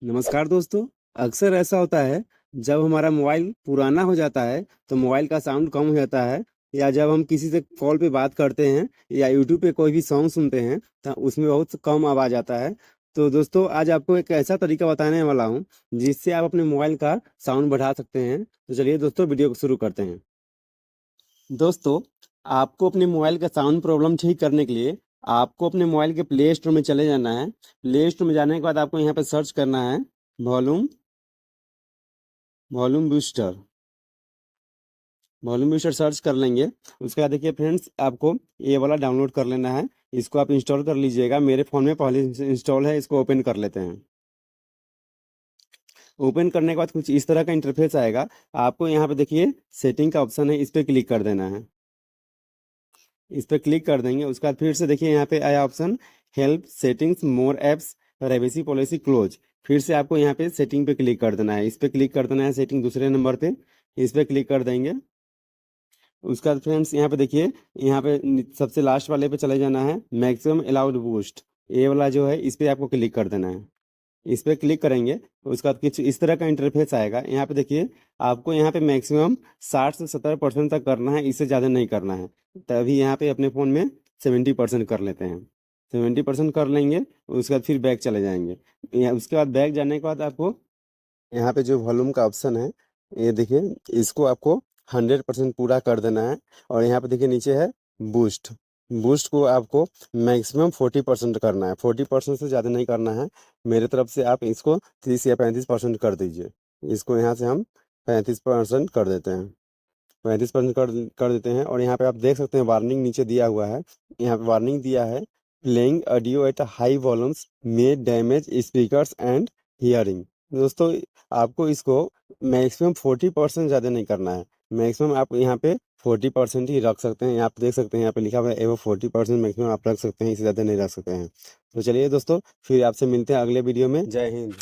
नमस्कार दोस्तों। अक्सर ऐसा होता है जब हमारा मोबाइल पुराना हो जाता है तो मोबाइल का साउंड कम हो जाता है, या जब हम किसी से कॉल पे बात करते हैं या यूट्यूब पे कोई भी सॉन्ग सुनते हैं तो उसमें बहुत कम आवाज़ आता है। तो दोस्तों आज आपको एक ऐसा तरीका बताने वाला हूँ जिससे आप अपने मोबाइल का साउंड बढ़ा सकते हैं। तो चलिए दोस्तों वीडियो को शुरू करते हैं। दोस्तों, आपको अपने मोबाइल का साउंड प्रॉब्लम ठीक करने के लिए आपको अपने मोबाइल के प्ले स्टोर में चले जाना है। प्ले स्टोर में जाने के बाद आपको यहाँ पे सर्च करना है volume volume booster. Volume booster search कर लेंगे। उसके बाद देखिए फ्रेंड्स, आपको ये वाला डाउनलोड कर लेना है। इसको आप इंस्टॉल कर लीजिएगा। मेरे फ़ोन में पहले इंस्टॉल है, इसको ओपन कर लेते हैं। ओपन करने के बाद कुछ इस तरह का इंटरफेस आएगा। आपको यहाँ पे देखिए सेटिंग का ऑप्शन है, इस पर क्लिक कर देना है। इस पर क्लिक कर देंगे। उसके बाद फिर से देखिए यहाँ पे आया ऑप्शन हेल्प सेटिंग्स मोर एप्स प्राइवेसी पॉलिसी क्लोज। फिर से आपको यहाँ पे सेटिंग पे क्लिक कर देना है। इस पे क्लिक कर देना है, सेटिंग दूसरे नंबर पे इस पे क्लिक कर देंगे। उसका फ्रेंड्स यहाँ पे देखिए, यहाँ पे सबसे लास्ट वाले पे चले जाना है, मैक्सिमम अलाउड बूस्ट। ये वाला जो है इस पे आपको क्लिक कर देना है। इस पे क्लिक करेंगे। उसका कुछ इस तरह का इंटरफेस आएगा। यहाँ पे देखिए, आपको यहाँ पे मैक्सिमम 60 से 70% तक करना है, इससे ज़्यादा नहीं करना है। तभी यहाँ पे अपने फ़ोन में 70% कर लेते हैं। 70% कर लेंगे। उसके बाद फिर बैक चले जाएंगे। उसके बाद बैक जाने के बाद आपको यहाँ पे जो वॉल्यूम का ऑप्शन है, ये देखिए, इसको आपको 100% पूरा कर देना है। और यहाँ पे देखिए नीचे है बूस्ट। बूस्ट को आपको मैक्सिमम 40% करना है, 40% से ज़्यादा नहीं करना है। मेरे तरफ से आप इसको 30 या 35% कर दीजिए। इसको यहाँ से हम 35% कर देते हैं। 35% कर देते हैं। और यहाँ पे आप देख सकते हैं वार्निंग नीचे दिया हुआ है। यहाँ पे वार्निंग दिया है, playing audio at high volumes may damage speakers and hearing. दोस्तों, आपको इसको मैक्सिमम 40% ज़्यादा नहीं करना है। मैक्सिमम आप यहाँ पे 40% ही रख सकते हैं। यहाँ पे देख सकते हैं, यहाँ पे लिखा हुआ है एवं 40% मैक्सिमम आप रख सकते हैं, इससे ज़्यादा नहीं रख सकते हैं। तो चलिए दोस्तों, फिर आपसे मिलते हैं अगले वीडियो में। जय हिंद।